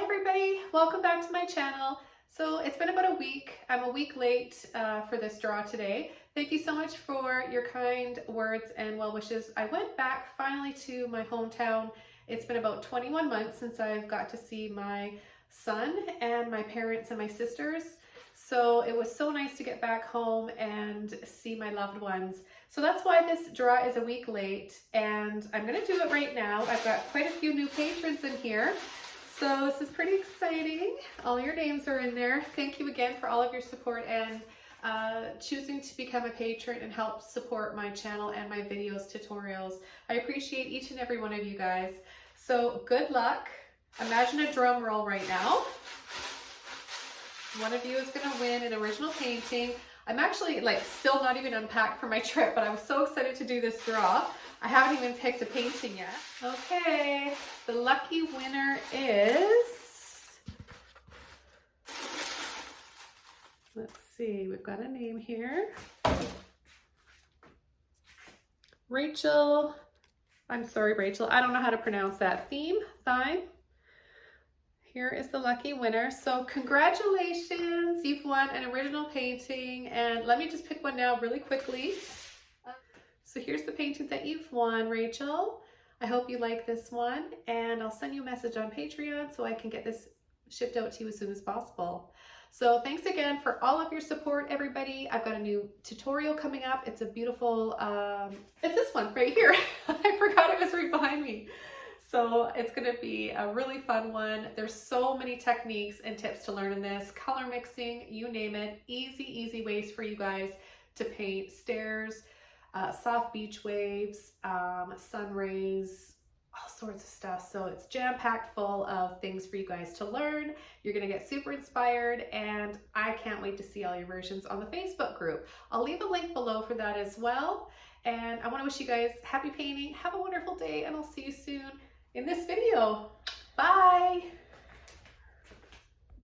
everybody, welcome back to my channel. So it's been about a week. I'm a week late for this draw today. Thank you so much for your kind words and well wishes. I went back finally to my hometown. It's been about 21 months since I've got to see my son and my parents and my sisters. So it was so nice to get back home and see my loved ones. So that's why this draw is a week late, and I'm gonna do it right now. I've got quite a few new patrons in here. So this is pretty exciting. All your names are in there. Thank you again for all of your support and choosing to become a patron and help support my channel and my videos, tutorials. I appreciate each and every one of you guys. So good luck. Imagine a drum roll right now. One of you is gonna win an original painting. I'm actually still not even unpacked for my trip, but I was so excited to do this draw. I haven't even picked a painting yet. Okay, the lucky winner is, let's see, we've got a name here. Rachel, I'm sorry Rachel, I don't know how to pronounce that. Thime. Here is the lucky winner. So congratulations, you've won an original painting, and let me just pick one now really quickly. So here's the painting that you've won, Rachel. I hope you like this one, and I'll send you a message on Patreon so I can get this shipped out to you as soon as possible. So thanks again for all of your support, everybody. I've got a new tutorial coming up. It's a beautiful, it's this one right here. I forgot it was right behind me. So it's gonna be a really fun one. There's so many techniques and tips to learn in this. Color mixing, you name it. Easy ways for you guys to paint stairs, soft beach waves, sun rays, all sorts of stuff. So it's jam-packed full of things for you guys to learn. You're gonna get super inspired, and I can't wait to see all your versions on the Facebook group. I'll leave a link below for that as well. And I wanna wish you guys happy painting. Have a wonderful day, and I'll see you soon in this video. Bye.